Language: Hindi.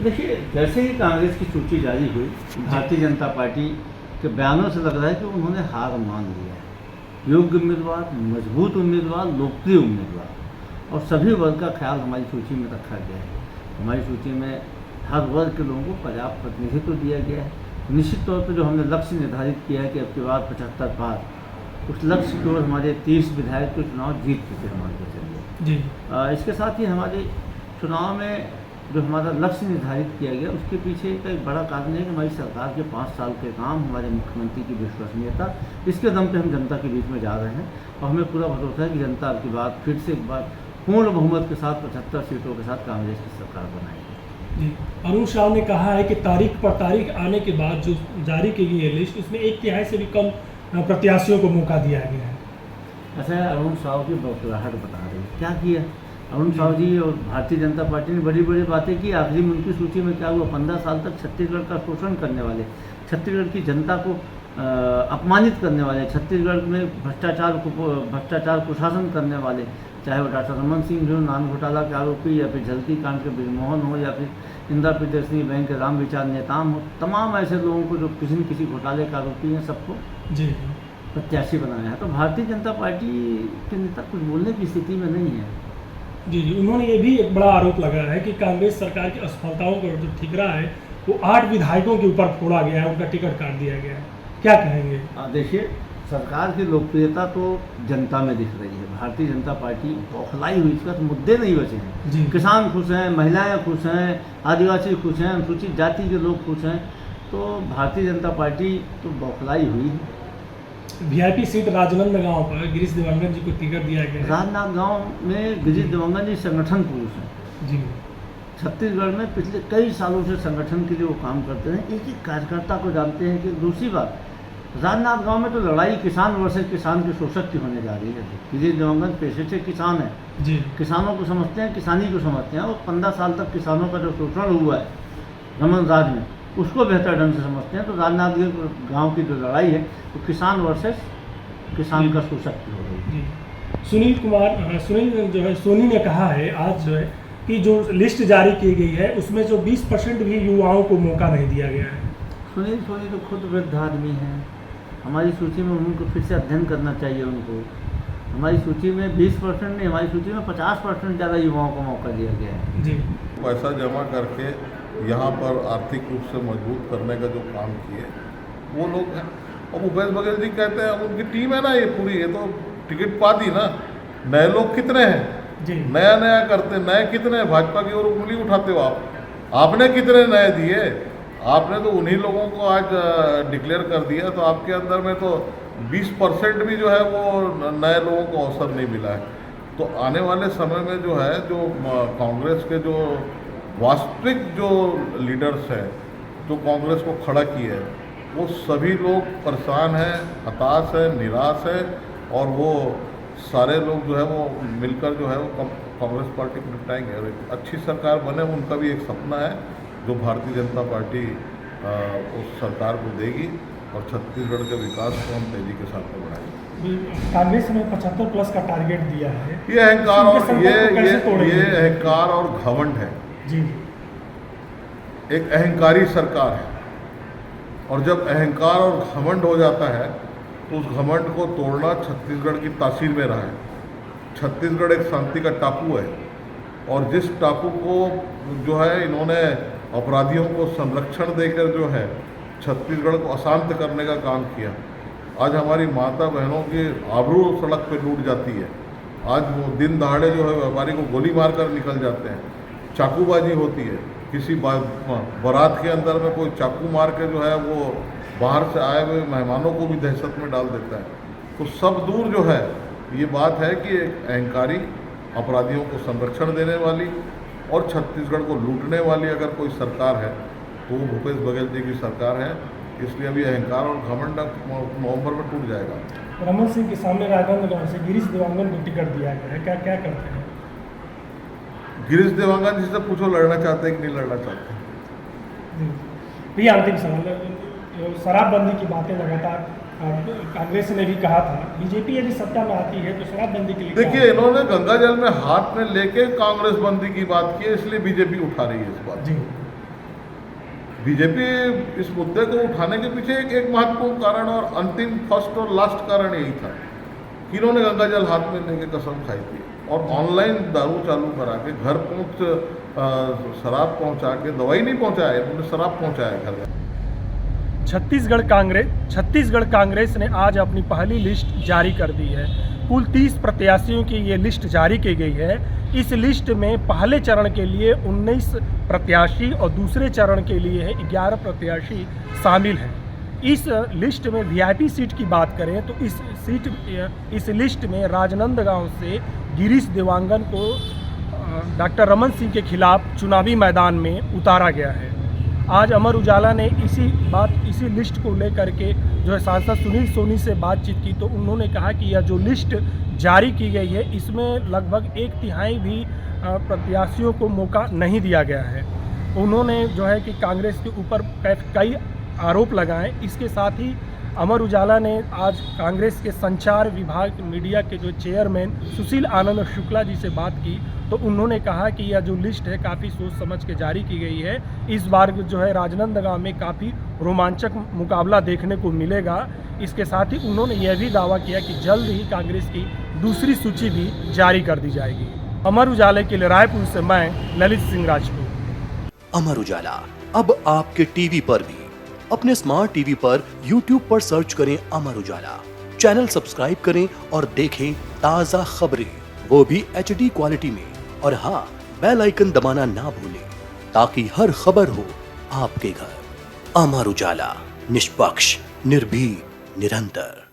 देखिए, जैसे ही कांग्रेस की सूची जारी हुई, भारतीय जनता पार्टी के बयानों से लग रहा है कि उन्होंने हार मान लिया है। योग्य उम्मीदवार, मजबूत उम्मीदवार, लोकप्रिय उम्मीदवार और सभी वर्ग का ख्याल हमारी सूची में रखा गया है। हमारी सूची में हर वर्ग के लोगों को पर्याप्त प्रतिनिधित्व दिया गया है। निश्चित तौर पर जो हमने लक्ष्य निर्धारित किया है कि अब की बार 75 पार, उस लक्ष्य की ओर हमारे 30 विधायक के चुनाव जीत चुके हमारे को चलिए जी। इसके साथ ही हमारे चुनाव में जो हमारा लक्ष्य निर्धारित किया गया, उसके पीछे का एक बड़ा कारण है कि हमारी सरकार के 5 साल के काम, हमारे मुख्यमंत्री की विश्वसनीयता, इसके दम पे हम जनता के बीच में जा रहे हैं और हमें पूरा भरोसा है कि जनता अब की बात फिर से एक बार पूर्ण बहुमत के साथ 75 सीटों के साथ कांग्रेस की सरकार बनाएगी। जी, अरुण साव ने कहा है कि तारीख पर तारीख आने के बाद जो जारी की गई है लिस्ट, उसमें 1/3 से भी कम प्रत्याशियों को मौका दिया गया है। ऐसा है, अरुण साव की बौखलाहट बता रही है। क्या किया अरुण साव जी और भारतीय जनता पार्टी ने? बड़ी बड़ी बातें की। आखिरी में उनकी सूची में क्या हुआ? 15 साल तक छत्तीसगढ़ का शोषण करने वाले, छत्तीसगढ़ की जनता को अपमानित करने वाले, छत्तीसगढ़ में भ्रष्टाचार कुशासन करने वाले, चाहे वो डॉक्टर रमन सिंह जो नान घोटाला के आरोपी, या फिर झलकी कांड के ब्रिजमोहन हो, या फिर इंदिरा प्रियदर्शनी बैंक के रामविचार नेताम हो, तमाम ऐसे लोगों को जो किसी न किसी घोटाले के आरोपी हैं, सबको जी प्रत्याशी बनाया है। तो भारतीय जनता पार्टी के नेता कुछ बोलने की स्थिति में नहीं है। जी, उन्होंने ये भी एक बड़ा आरोप लगाया है कि कांग्रेस सरकार की असफलताओं का जो ठिकरा है वो 8 विधायकों के ऊपर फोड़ा गया है, उनका टिकट काट दिया गया है। क्या कहेंगे? देखिए, सरकार की लोकप्रियता तो जनता में दिख रही है। भारतीय जनता पार्टी बौखलाई हुई, इसका तो मुद्दे नहीं बचे हैं। जी। किसान खुश हैं, महिलाएं खुश हैं, आदिवासी खुश हैं, अनुसूचित जाति के लोग खुश हैं। तो भारतीय जनता पार्टी तो बौखलाई हुई है। VIP सीट राजनांदगांव पर गिरीश देवांगन जी को टिकट दिया गया है। राजनांदगांव में गिरीश देवांगन जी संगठन पुरुष हैं। जी, छत्तीसगढ़ में पिछले कई सालों से संगठन के लिए वो काम करते हैं, एक एक कार्यकर्ता को जानते हैं। कि दूसरी बात, राजनांदगांव में तो लड़ाई किसान वर्सेस किसान के शोषक की होने जा रही है। गिरीश देवांगन पेशे से किसान है, जी, किसानों को समझते हैं, किसानी को समझते हैं, और 15 साल तक किसानों का जो शोषण हुआ है रमन राज में, उसको बेहतर ढंग से समझते हैं। तो राजनांदगांव की जो लड़ाई है तो किसान वर्सेस किसान का शोषक की हो रही है। जी। सुनील जो है सोनी ने कहा है आज जो है कि जो लिस्ट जारी की गई है उसमें जो 20% भी युवाओं को मौका नहीं दिया गया है। सुनील सोनी तो खुद वृद्ध आदमी हैं। हमारी सूची में उनको फिर से अध्ययन करना चाहिए उनको। हमारी सूची में 20% नहीं, हमारी सूची में 50% ज़्यादा युवाओं को मौका दिया गया है। जी, पैसा जमा करके यहाँ पर आर्थिक रूप से मजबूत करने का जो काम किए वो लोग हैं। और भूपेश बघेल जी कहते हैं उनकी टीम है ना ये पूरी, ये तो टिकट पा दी ना। नए लोग कितने हैं? जी, नया नया करते, नए कितने हैं? भाजपा की ओर उंगली उठाते हो आप। आपने कितने नए दिए? आपने तो उन्हीं लोगों को आज डिक्लेयर कर दिया। तो आपके अंदर में तो 20% भी जो है वो नए लोगों को अवसर नहीं मिला है। तो आने वाले समय में जो है, जो कांग्रेस के जो वास्तविक जो लीडर्स हैं, जो कांग्रेस को खड़ा किए हैं, वो सभी लोग परेशान हैं, हताश हैं, निराश हैं। और वो सारे लोग जो है वो मिलकर जो है वो कांग्रेस पार्टी को निपटाएंगे और एक अच्छी सरकार बने। उनका भी एक सपना है जो भारतीय जनता पार्टी उस सरकार को देगी और छत्तीसगढ़ के विकास को हम तेजी के साथ में बढ़ाएंगे। कांग्रेस ने 75+ का टारगेट दिया है। ये अहंकार और ये अहंकार और घमंड है। जी, एक अहंकारी सरकार है और जब अहंकार और घमंड हो जाता है तो उस घमंड को तोड़ना छत्तीसगढ़ की तासीर में रहा है। छत्तीसगढ़ एक शांति का टापू है और जिस टापू को जो है इन्होंने अपराधियों को संरक्षण देकर जो है छत्तीसगढ़ को अशांत करने का काम किया। आज हमारी माता बहनों की आबरू सड़क पे लूट जाती है। आज वो दिन दहाड़े जो है व्यापारी को गोली मार कर निकल जाते हैं, चाकूबाजी होती है। किसी बारात के अंदर में कोई चाकू मार के जो है वो बाहर से आए हुए मेहमानों को भी दहशत में डाल देता है। तो सब दूर जो है ये बात है कि एक अहंकारी, अपराधियों को संरक्षण देने वाली और छत्तीसगढ़ को लूटने वाली अगर कोई सरकार है तो वो भूपेश बघेल जी की सरकार है। इसलिए अभी अहंकार और घमंड नवंबर में टूट जाएगा। रमन सिंह के सामने राजनांदगांव से गिरीश देवांगन को टिकट दिया गया है, क्या क्या करते हैं? गिरीश देवांगन जी से पूछो लड़ना चाहते हैं कि नहीं लड़ना चाहते हैं। भैया अंतिम सवाल है, शराबबंदी की बातें लगातार कांग्रेस ने भी कहा था, बीजेपी यदि सत्ता में आती है तो शराबबंदी के लिए देखिए, इन्होंने गंगा जल में हाथ में लेके कांग्रेस बंदी की बात की है, इसलिए बीजेपी उठा रही है इस बात। जी, बीजेपी इस मुद्दे को उठाने के पीछे एक महत्वपूर्ण कारण और अंतिम फर्स्ट और लास्ट कारण यही था कि इन्होंने गंगा जल हाथ में लेके कसम खाई थी और ऑनलाइन दारू चालू करा के घर पहुँच शराब पहुँचा के, दवाई नहीं पहुँचाया, उन्होंने शराब पहुँचाया घर। छत्तीसगढ़ कांग्रेस ने आज अपनी पहली लिस्ट जारी कर दी है। कुल 30 प्रत्याशियों की ये लिस्ट जारी की गई है। इस लिस्ट में पहले चरण के लिए 19 प्रत्याशी और दूसरे चरण के लिए 11 प्रत्याशी शामिल हैं। इस लिस्ट में वीआईपी सीट की बात करें तो इस लिस्ट में राजनांदगांव से गिरीश देवांगन को डॉक्टर रमन सिंह के खिलाफ चुनावी मैदान में उतारा गया है। आज अमर उजाला ने इसी लिस्ट को लेकर के जो है सांसद सुनील सोनी से बातचीत की तो उन्होंने कहा कि यह जो लिस्ट जारी की गई है इसमें लगभग 1/3 भी प्रत्याशियों को मौका नहीं दिया गया है। उन्होंने जो है कि कांग्रेस के ऊपर कई आरोप लगाए। इसके साथ ही अमर उजाला ने आज कांग्रेस के संचार विभाग मीडिया के जो चेयरमैन सुशील आनंद शुक्ला जी से बात की तो उन्होंने कहा कि यह जो लिस्ट है काफ़ी सोच समझ के जारी की गई है। इस बार जो है राजनांदगांव में काफ़ी रोमांचक मुकाबला देखने को मिलेगा। इसके साथ ही उन्होंने यह भी दावा किया कि जल्द ही कांग्रेस की दूसरी सूची भी जारी कर दी जाएगी। अमर उजाला के लिए रायपुर से मैं ललित सिंह राजपूत। अमर उजाला अब आपके टीवी पर भी। अपने स्मार्ट टीवी पर YouTube पर सर्च करें अमर उजाला, चैनल सब्सक्राइब करें और देखें ताज़ा खबरें, वो भी HD क्वालिटी में। और हाँ, बेल आइकन दबाना ना भूलें ताकि हर खबर हो आपके घर। अमर उजाला, निष्पक्ष, निर्भीक, निरंतर।